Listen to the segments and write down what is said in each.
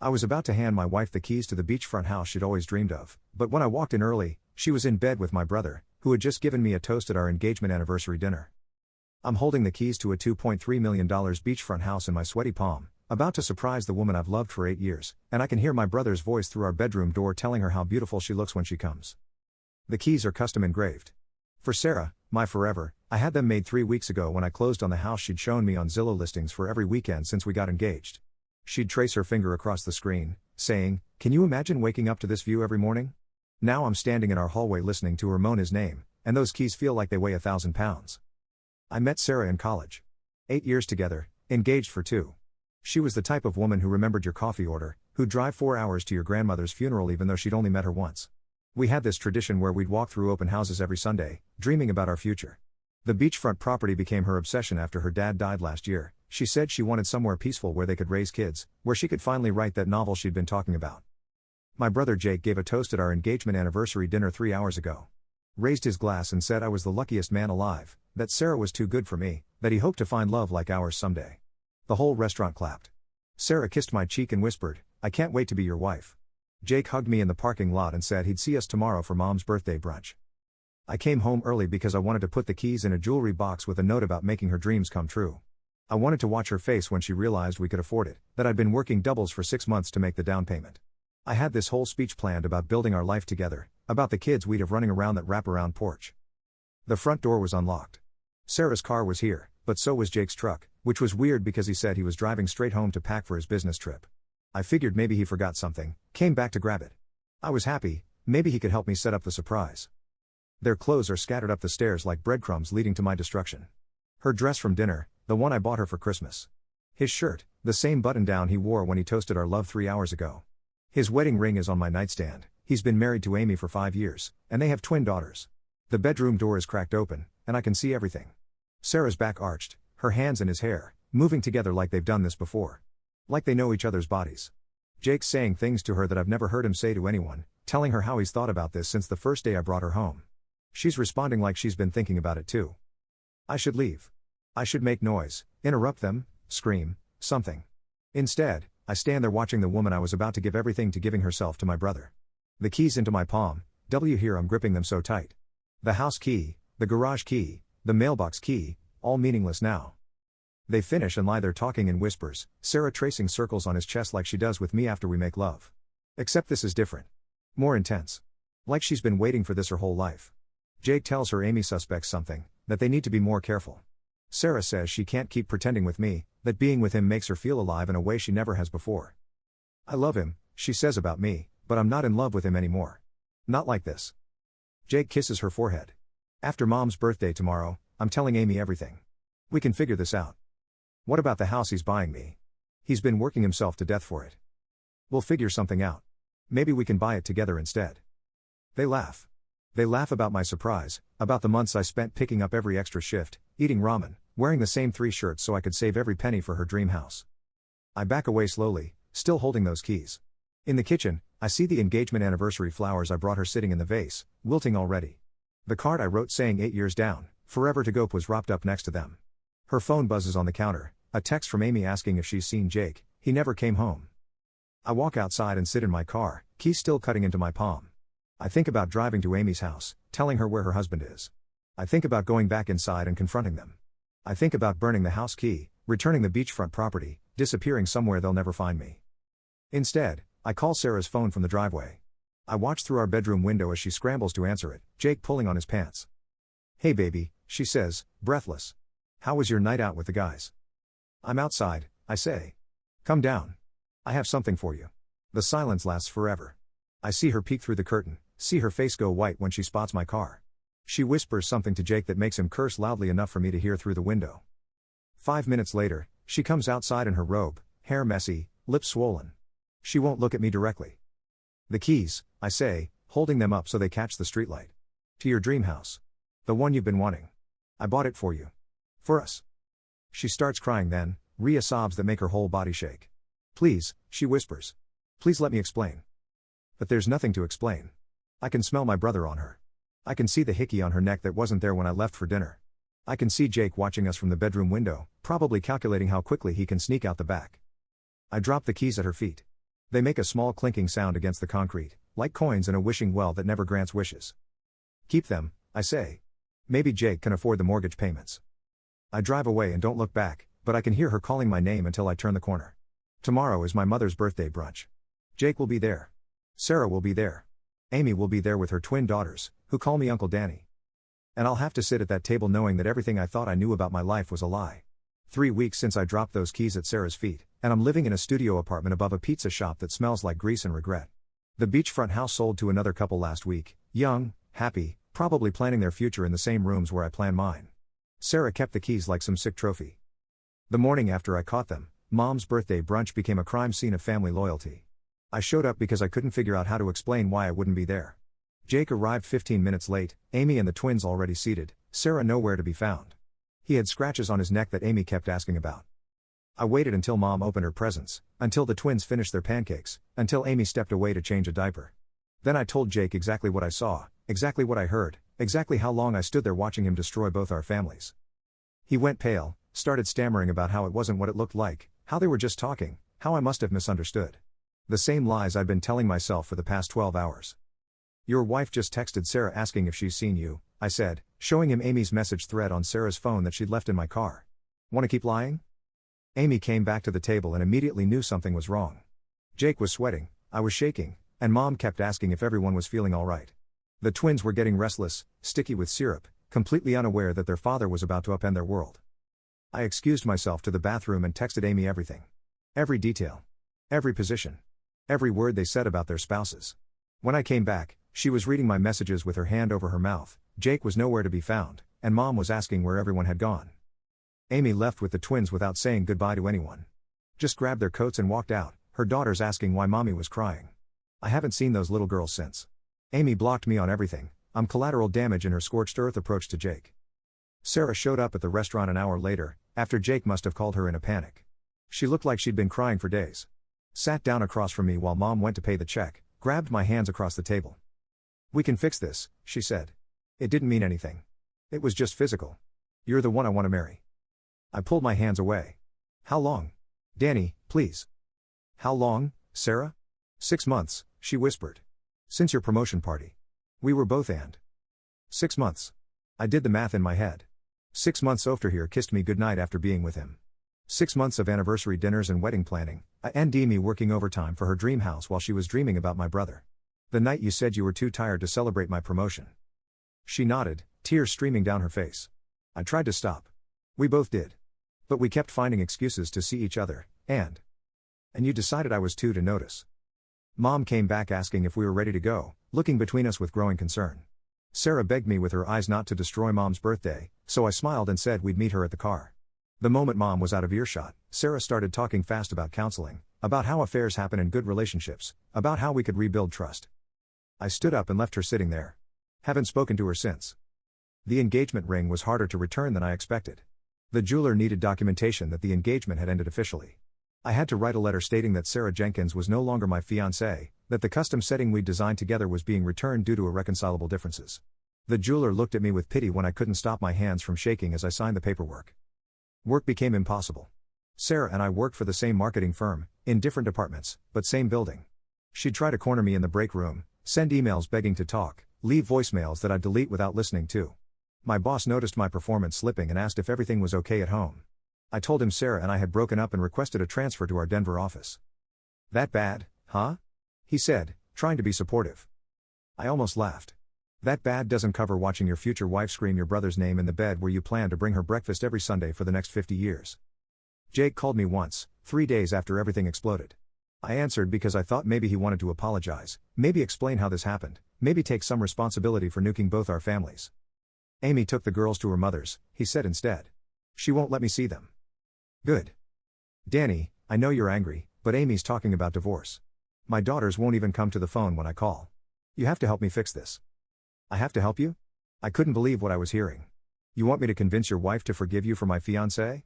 I was about to hand my wife the keys to the beachfront house she'd always dreamed of, but when I walked in early, she was in bed with my brother, who had just given me a toast at our engagement anniversary dinner. I'm holding the keys to a $2.3 million beachfront house in my sweaty palm, about to surprise the woman I've loved for 8 years, and I can hear my brother's voice through our bedroom door telling her how beautiful she looks when she comes. The keys are custom engraved. For Sarah, my forever, I had them made 3 weeks ago when I closed on the house she'd shown me on Zillow listings for every weekend since we got engaged. She'd trace her finger across the screen, saying, "Can you imagine waking up to this view every morning?" Now I'm standing in our hallway listening to her moan his name, and those keys feel like they weigh 1,000 pounds. I met Sarah in college. 8 years together, engaged for 2. She was the type of woman who remembered your coffee order, who'd drive 4 hours to your grandmother's funeral even though she'd only met her once. We had this tradition where we'd walk through open houses every Sunday, dreaming about our future. The beachfront property became her obsession after her dad died last year. She said she wanted somewhere peaceful where they could raise kids, where she could finally write that novel she'd been talking about. My brother Jake gave a toast at our engagement anniversary dinner 3 hours ago. Raised his glass and said I was the luckiest man alive, that Sarah was too good for me, that he hoped to find love like ours someday. The whole restaurant clapped. Sarah kissed my cheek and whispered, "I can't wait to be your wife." Jake hugged me in the parking lot and said he'd see us tomorrow for Mom's birthday brunch. I came home early because I wanted to put the keys in a jewelry box with a note about making her dreams come true. I wanted to watch her face when she realized we could afford it, that I'd been working doubles for 6 months to make the down payment. I had this whole speech planned about building our life together, about the kids we'd have running around that wraparound porch. The front door was unlocked. Sarah's car was here, but so was Jake's truck, which was weird because he said he was driving straight home to pack for his business trip. I figured maybe he forgot something, came back to grab it. I was happy, maybe he could help me set up the surprise. Their clothes are scattered up the stairs like breadcrumbs leading to my destruction. Her dress from dinner, the one I bought her for Christmas. His shirt, the same button-down he wore when he toasted our love 3 hours ago. His wedding ring is on my nightstand. He's been married to Amy for 5 years, and they have twin daughters. The bedroom door is cracked open, and I can see everything. Sarah's back arched, her hands in his hair, moving together like they've done this before. Like they know each other's bodies. Jake's saying things to her that I've never heard him say to anyone, telling her how he's thought about this since the first day I brought her home. She's responding like she's been thinking about it too. I should leave. I should make noise, interrupt them, scream, something. Instead, I stand there watching the woman I was about to give everything to giving herself to my brother. The keys into my palm, here I'm gripping them so tight. The house key, the garage key, the mailbox key, all meaningless now. They finish and lie there talking in whispers, Sarah tracing circles on his chest like she does with me after we make love. Except this is different. More intense. Like she's been waiting for this her whole life. Jake tells her Amy suspects something, that they need to be more careful. Sarah says she can't keep pretending with me, that being with him makes her feel alive in a way she never has before. I love him, she says about me, but I'm not in love with him anymore. Not like this. Jake kisses her forehead. After Mom's birthday tomorrow, I'm telling Amy everything. We can figure this out. What about the house he's buying me? He's been working himself to death for it. We'll figure something out. Maybe we can buy it together instead. They laugh. They laugh about my surprise, about the months I spent picking up every extra shift, eating ramen, wearing the same 3 shirts so I could save every penny for her dream house. I back away slowly, still holding those keys. In the kitchen, I see the engagement anniversary flowers I brought her sitting in the vase, wilting already. The card I wrote saying 8 years down, forever to go was wrapped up next to them. Her phone buzzes on the counter, a text from Amy asking if she's seen Jake. He never came home. I walk outside and sit in my car, keys still cutting into my palm. I think about driving to Amy's house, telling her where her husband is. I think about going back inside and confronting them. I think about burning the house key, returning the beachfront property, disappearing somewhere they'll never find me. Instead, I call Sarah's phone from the driveway. I watch through our bedroom window as she scrambles to answer it, Jake pulling on his pants. "Hey baby," she says, breathless. "How was your night out with the guys?" "I'm outside," I say. "Come down. I have something for you." The silence lasts forever. I see her peek through the curtain, see her face go white when she spots my car. She whispers something to Jake that makes him curse loudly enough for me to hear through the window. 5 minutes later, she comes outside in her robe, hair messy, lips swollen. She won't look at me directly. "The keys," I say, holding them up so they catch the streetlight. "To your dream house. The one you've been wanting. I bought it for you. For us." She starts crying then, Rhea sobs that make her whole body shake. "Please," she whispers. "Please let me explain." But there's nothing to explain. I can smell my brother on her. I can see the hickey on her neck that wasn't there when I left for dinner. I can see Jake watching us from the bedroom window, probably calculating how quickly he can sneak out the back. I drop the keys at her feet. They make a small clinking sound against the concrete, like coins in a wishing well that never grants wishes. Keep them, I say. Maybe Jake can afford the mortgage payments. I drive away and don't look back, but I can hear her calling my name until I turn the corner. Tomorrow is my mother's birthday brunch. Jake will be there. Sarah will be there. Amy will be there with her twin daughters, who call me Uncle Danny. And I'll have to sit at that table knowing that everything I thought I knew about my life was a lie. 3 weeks since I dropped those keys at Sarah's feet, and I'm living in a studio apartment above a pizza shop that smells like grease and regret. The beachfront house sold to another couple last week, young, happy, probably planning their future in the same rooms where I plan mine. Sarah kept the keys like some sick trophy. The morning after I caught them, Mom's birthday brunch became a crime scene of family loyalty. I showed up because I couldn't figure out how to explain why I wouldn't be there. Jake arrived 15 minutes late, Amy and the twins already seated, Sarah nowhere to be found. He had scratches on his neck that Amy kept asking about. I waited until Mom opened her presents, until the twins finished their pancakes, until Amy stepped away to change a diaper. Then I told Jake exactly what I saw, exactly what I heard, exactly how long I stood there watching him destroy both our families. He went pale, started stammering about how it wasn't what it looked like, how they were just talking, how I must have misunderstood. The same lies I'd been telling myself for the past 12 hours. Your wife just texted Sarah asking if she's seen you, I said, showing him Amy's message thread on Sarah's phone that she'd left in my car. Want to keep lying? Amy came back to the table and immediately knew something was wrong. Jake was sweating, I was shaking, and Mom kept asking if everyone was feeling all right. The twins were getting restless, sticky with syrup, completely unaware that their father was about to upend their world. I excused myself to the bathroom and texted Amy everything. Every detail. Every position. Every word they said about their spouses. When I came back, she was reading my messages with her hand over her mouth, Jake was nowhere to be found, and Mom was asking where everyone had gone. Amy left with the twins without saying goodbye to anyone. Just grabbed their coats and walked out, her daughters asking why Mommy was crying. I haven't seen those little girls since. Amy blocked me on everything, I'm collateral damage in her scorched earth approach to Jake. Sarah showed up at the restaurant an hour later, after Jake must have called her in a panic. She looked like she'd been crying for days. Sat down across from me while Mom went to pay the check, grabbed my hands across the table. We can fix this, she said. It didn't mean anything. It was just physical. You're the one I want to marry. I pulled my hands away. How long? Danny, please. How long, Sarah? 6 months, she whispered. Since your promotion party. We were both and. 6 months. I did the math in my head. 6 months after here kissed me goodnight after being with him. 6 months of anniversary dinners and wedding planning, and me working overtime for her dream house while she was dreaming about my brother. The night you said you were too tired to celebrate my promotion. She nodded, tears streaming down her face. I tried to stop. We both did. But we kept finding excuses to see each other, and you decided I was too to notice. Mom came back asking if we were ready to go, looking between us with growing concern. Sarah begged me with her eyes not to destroy Mom's birthday, so I smiled and said we'd meet her at the car. The moment Mom was out of earshot, Sarah started talking fast about counseling, about how affairs happen in good relationships, about how we could rebuild trust. I stood up and left her sitting there. Haven't spoken to her since. The engagement ring was harder to return than I expected. The jeweler needed documentation that the engagement had ended officially. I had to write a letter stating that Sarah Jenkins was no longer my fiancée, that the custom setting we'd designed together was being returned due to irreconcilable differences. The jeweler looked at me with pity when I couldn't stop my hands from shaking as I signed the paperwork. Work became impossible. Sarah and I worked for the same marketing firm, in different departments, but same building. She'd try to corner me in the break room, send emails begging to talk, leave voicemails that I'd delete without listening to. My boss noticed my performance slipping and asked if everything was okay at home. I told him Sarah and I had broken up and requested a transfer to our Denver office. That bad, huh? He said, trying to be supportive. I almost laughed. That bad doesn't cover watching your future wife scream your brother's name in the bed where you plan to bring her breakfast every Sunday for the next 50 years. Jake called me once, 3 days after everything exploded. I answered because I thought maybe he wanted to apologize, maybe explain how this happened, maybe take some responsibility for nuking both our families. Amy took the girls to her mother's, he said instead. She won't let me see them. Good. Danny, I know you're angry, but Amy's talking about divorce. My daughters won't even come to the phone when I call. You have to help me fix this. I have to help you? I couldn't believe what I was hearing. You want me to convince your wife to forgive you for my fiancé?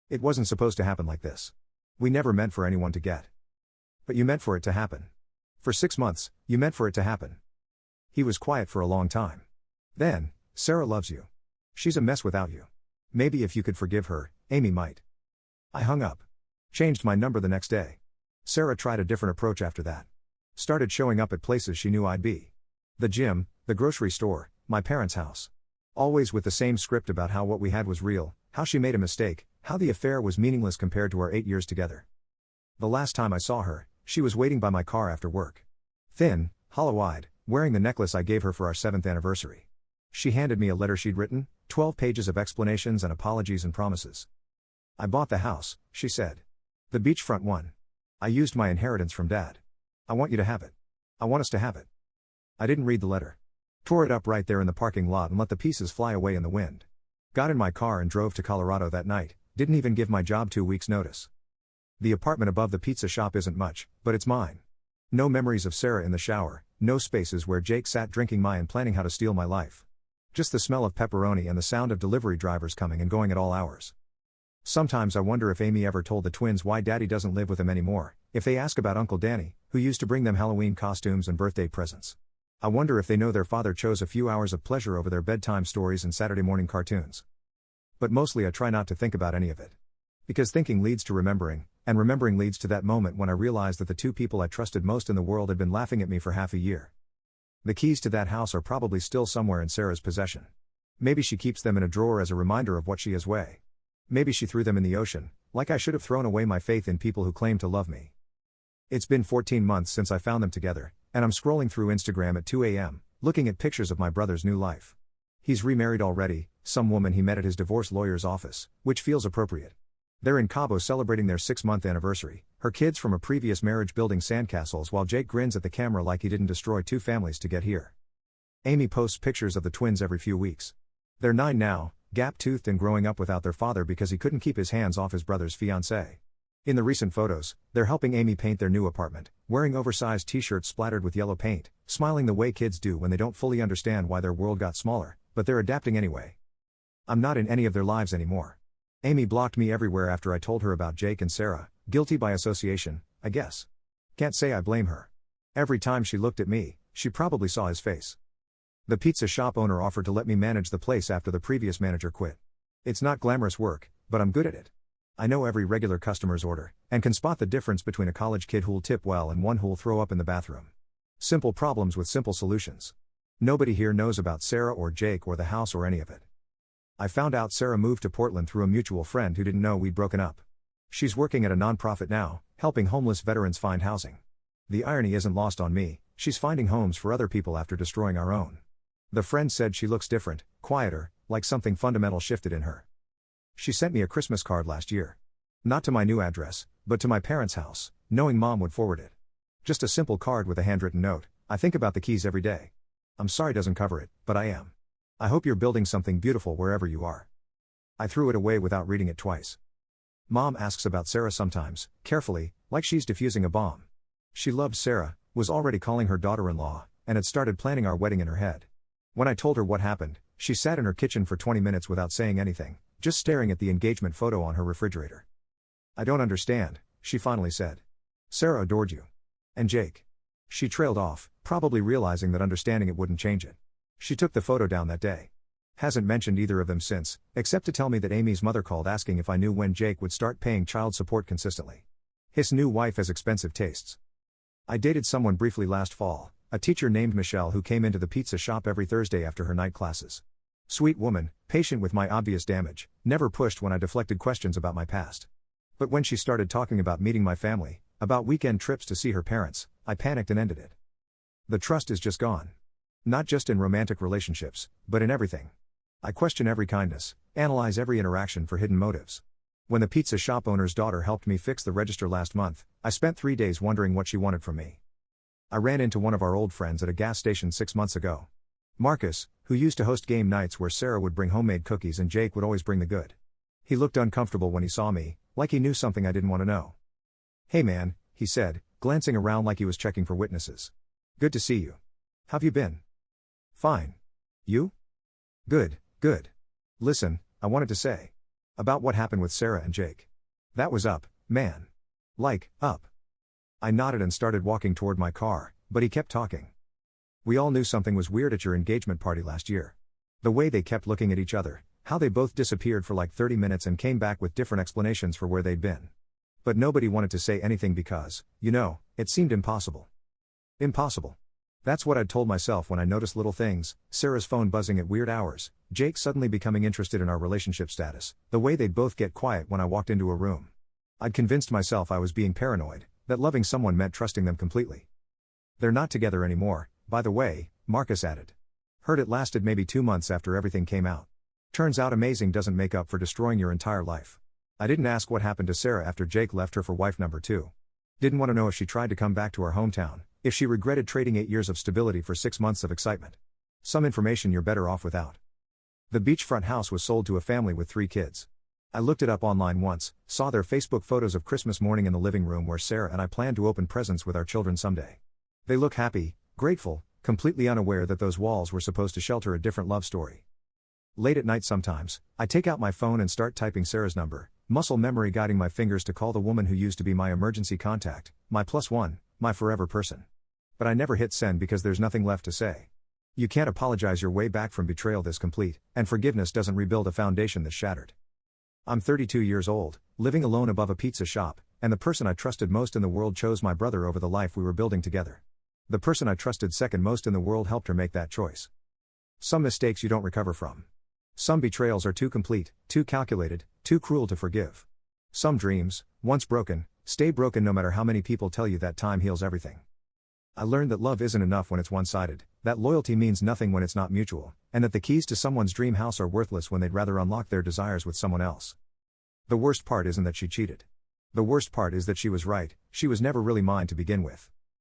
It wasn't supposed to happen like this. We never meant for anyone to get. But you meant for it to happen. For 6 months, you meant for it to happen. He was quiet for a long time. Then, Sarah loves you. She's a mess without you. Maybe if you could forgive her, Amy might. I hung up. Changed my number the next day. Sarah tried a different approach after that. Started showing up at places she knew I'd be. The gym, the grocery store, my parents' house. Always with the same script about how what we had was real, how she made a mistake, how the affair was meaningless compared to our 8 years together. The last time I saw her, she was waiting by my car after work. Thin, hollow-eyed, wearing the necklace I gave her for our 7th anniversary. She handed me a letter she'd written, 12 pages of explanations and apologies and promises. I bought the house, she said. The beachfront one. I used my inheritance from Dad. I want you to have it. I want us to have it. I didn't read the letter. Tore it up right there in the parking lot and let the pieces fly away in the wind. Got in my car and drove to Colorado that night, didn't even give my job 2 weeks' notice. The apartment above the pizza shop isn't much, but it's mine. No memories of Sarah in the shower, no spaces where Jake sat drinking my and planning how to steal my life. Just the smell of pepperoni and the sound of delivery drivers coming and going at all hours. Sometimes I wonder if Amy ever told the twins why Daddy doesn't live with them anymore, if they ask about Uncle Danny, who used to bring them Halloween costumes and birthday presents. I wonder if they know their father chose a few hours of pleasure over their bedtime stories and Saturday morning cartoons. But mostly I try not to think about any of it. Because thinking leads to remembering, and remembering leads to that moment when I realized that the 2 people I trusted most in the world had been laughing at me for half a year. The keys to that house are probably still somewhere in Sarah's possession. Maybe she keeps them in a drawer as a reminder of what she is way. Maybe she threw them in the ocean, like I should have thrown away my faith in people who claim to love me. It's been 14 months since I found them together, and I'm scrolling through Instagram at 2 a.m., looking at pictures of my brother's new life. He's remarried already, some woman he met at his divorce lawyer's office, which feels appropriate. They're in Cabo celebrating their 6-month anniversary, her kids from a previous marriage building sandcastles while Jake grins at the camera like he didn't destroy 2 families to get here. Amy posts pictures of the twins every few weeks. They're 9 now, gap-toothed and growing up without their father because he couldn't keep his hands off his brother's fiancée. In the recent photos, they're helping Amy paint their new apartment, wearing oversized t-shirts splattered with yellow paint, smiling the way kids do when they don't fully understand why their world got smaller, but they're adapting anyway. I'm not in any of their lives anymore. Amy blocked me everywhere after I told her about Jake and Sarah, guilty by association, I guess. Can't say I blame her. Every time she looked at me, she probably saw his face. The pizza shop owner offered to let me manage the place after the previous manager quit. It's not glamorous work, but I'm good at it. I know every regular customer's order, and can spot the difference between a college kid who'll tip well and one who'll throw up in the bathroom. Simple problems with simple solutions. Nobody here knows about Sarah or Jake or the house or any of it. I found out Sarah moved to Portland through a mutual friend who didn't know we'd broken up. She's working at a nonprofit now, helping homeless veterans find housing. The irony isn't lost on me, she's finding homes for other people after destroying our own. The friend said she looks different, quieter, like something fundamental shifted in her. She sent me a Christmas card last year. Not to my new address, but to my parents' house, knowing Mom would forward it. Just a simple card with a handwritten note. I think about the keys every day. I'm sorry doesn't cover it, but I am. I hope you're building something beautiful wherever you are. I threw it away without reading it twice. Mom asks about Sarah sometimes, carefully, like she's defusing a bomb. She loved Sarah, was already calling her daughter-in-law, and had started planning our wedding in her head. When I told her what happened, she sat in her kitchen for 20 minutes without saying anything, just staring at the engagement photo on her refrigerator. I don't understand, she finally said. Sarah adored you. And Jake. She trailed off, probably realizing that understanding it wouldn't change it. She took the photo down that day. Hasn't mentioned either of them since, except to tell me that Amy's mother called asking if I knew when Jake would start paying child support consistently. His new wife has expensive tastes. I dated someone briefly last fall, a teacher named Michelle who came into the pizza shop every Thursday after her night classes. Sweet woman, patient with my obvious damage, never pushed when I deflected questions about my past. But when she started talking about meeting my family, about weekend trips to see her parents, I panicked and ended it. The trust is just gone. Not just in romantic relationships, but in everything. I question every kindness, analyze every interaction for hidden motives. When the pizza shop owner's daughter helped me fix the register last month, I spent 3 days wondering what she wanted from me. I ran into one of our old friends at a gas station 6 months ago. Marcus, who used to host game nights where Sarah would bring homemade cookies and Jake would always bring the good. He looked uncomfortable when he saw me, like he knew something I didn't want to know. Hey man, he said, glancing around like he was checking for witnesses. Good to see you. How've you been? Fine. You? Good, good. Listen, I wanted to say. About what happened with Sarah and Jake. That was up, man. Like, up. I nodded and started walking toward my car, but he kept talking. We all knew something was weird at your engagement party last year. The way they kept looking at each other, how they both disappeared for like 30 minutes and came back with different explanations for where they'd been. But nobody wanted to say anything because, it seemed impossible. Impossible. That's what I'd told myself when I noticed little things: Sarah's phone buzzing at weird hours, Jake suddenly becoming interested in our relationship status, the way they'd both get quiet when I walked into a room. I'd convinced myself I was being paranoid, that loving someone meant trusting them completely. They're not together anymore, by the way, Marcus added. Heard it lasted maybe 2 months after everything came out. Turns out amazing doesn't make up for destroying your entire life. I didn't ask what happened to Sarah after Jake left her for wife number 2. Didn't want to know if she tried to come back to our hometown, if she regretted trading 8 years of stability for 6 months of excitement. Some information you're better off without. The beachfront house was sold to a family with 3 kids. I looked it up online once, saw their Facebook photos of Christmas morning in the living room where Sarah and I plan to open presents with our children someday. They look happy, grateful, completely unaware that those walls were supposed to shelter a different love story. Late at night sometimes, I take out my phone and start typing Sarah's number, muscle memory guiding my fingers to call the woman who used to be my emergency contact, my +1, my forever person. But I never hit send because there's nothing left to say. You can't apologize your way back from betrayal this complete, and forgiveness doesn't rebuild a foundation that's shattered. I'm 32 years old, living alone above a pizza shop, and the person I trusted most in the world chose my brother over the life we were building together. The person I trusted second most in the world helped her make that choice. Some mistakes you don't recover from. Some betrayals are too complete, too calculated, too cruel to forgive. Some dreams, once broken, stay broken no matter how many people tell you that time heals everything. I learned that love isn't enough when it's one-sided, that loyalty means nothing when it's not mutual, and that the keys to someone's dream house are worthless when they'd rather unlock their desires with someone else. The worst part isn't that she cheated. The worst part is that she was right, she was never really mine to begin with.